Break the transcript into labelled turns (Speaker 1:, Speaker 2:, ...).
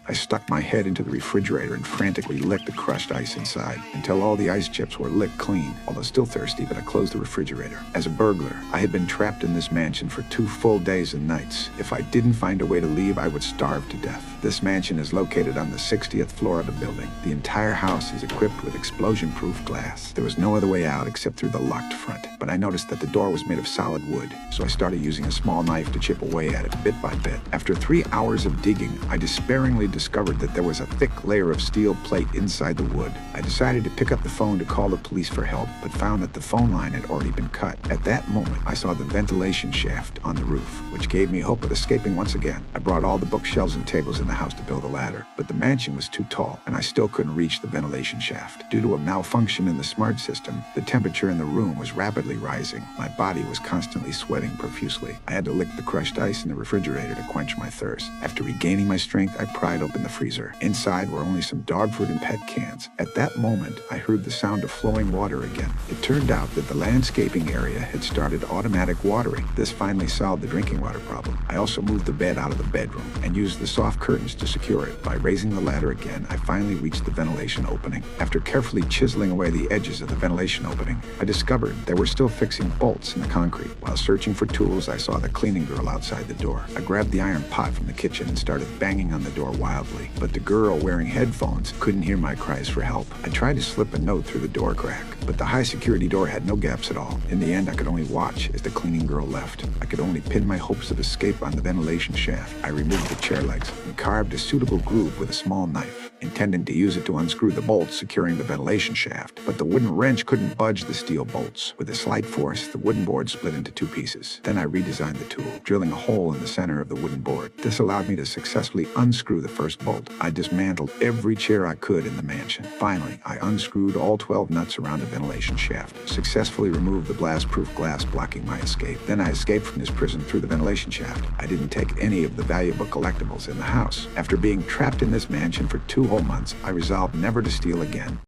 Speaker 1: I stuck my head into the refrigerator and frantically licked the crushed ice inside until all the ice chips were licked clean. Although still thirsty, but I closed the refrigerator. As a burglar, I had been trapped in this mansion for 2 full days and nights. If I didn't find a way to leave, I would starve to death. This mansion is located on the 60th floor of the building. The entire house is equipped with explosion-proof glass. There was no other way out except through the locked front, but I noticed that the door was made of solid wood, so I started using a small knife to chip away at it bit by bit. After 3 hours of digging, I despairingly discovered that there was a thick layer of steel plate inside the wood. I decided to pick up the phone to call the police for help, but found that the phone line had already been cut. At that moment, I saw the ventilation shaft on the roof, which gave me hope of escaping once again. I brought all the bookshelves and tables in the house to build a ladder, but the mansion was too tall, and I still couldn't reach the ventilation shaft. Due to a malfunction in the smart system, the temperature in the room was rapidly rising. My body was constantly sweating profusely. I had to lick the crushed ice in the refrigerator to quench my thirst. After regaining my strength, I pried open the freezer. Inside were only some dog food and pet cans. At that moment, I heard the sound of flowing water again. It turned out that the landscaping area had started automatic watering. This finally solved the drinking water problem. I also moved the bed out of the bedroom and used the soft curtains to secure it. By raising the ladder again, I finally reached the ventilation opening. After carefully chiseling away the edges of the ventilation opening, I discovered they were still fixing bolts in the concrete. While searching for tools, I saw the cleaning girl outside the door. I grabbed the iron pot from the kitchen and started banging on the door wildly, but the girl wearing headphones couldn't hear my cries for help. I tried to slip a note through the door crack, but the high-security door had no gaps at all. In the end, I could only watch as the cleaning girl left. I could only pin my hopes of escape on the ventilation shaft. I removed the chair legs and carved a suitable groove with a small knife, intending to use it to unscrew the bolts securing the ventilation shaft. But the wooden wrench couldn't budge the steel bolts. With a slight force, the wooden board split into 2 pieces. Then I redesigned the tool, drilling a hole in the center of the wooden board. This allowed me to successfully unscrew the first bolt. I dismantled every chair I could in the mansion. Finally, I unscrewed all 12 nuts around the ventilation shaft, successfully removed the blast-proof glass blocking my escape. Then I escaped from this prison through the ventilation shaft. I didn't take any of the valuable collectibles in the house. After being trapped in this mansion for 2 whole months, I resolved never to steal again.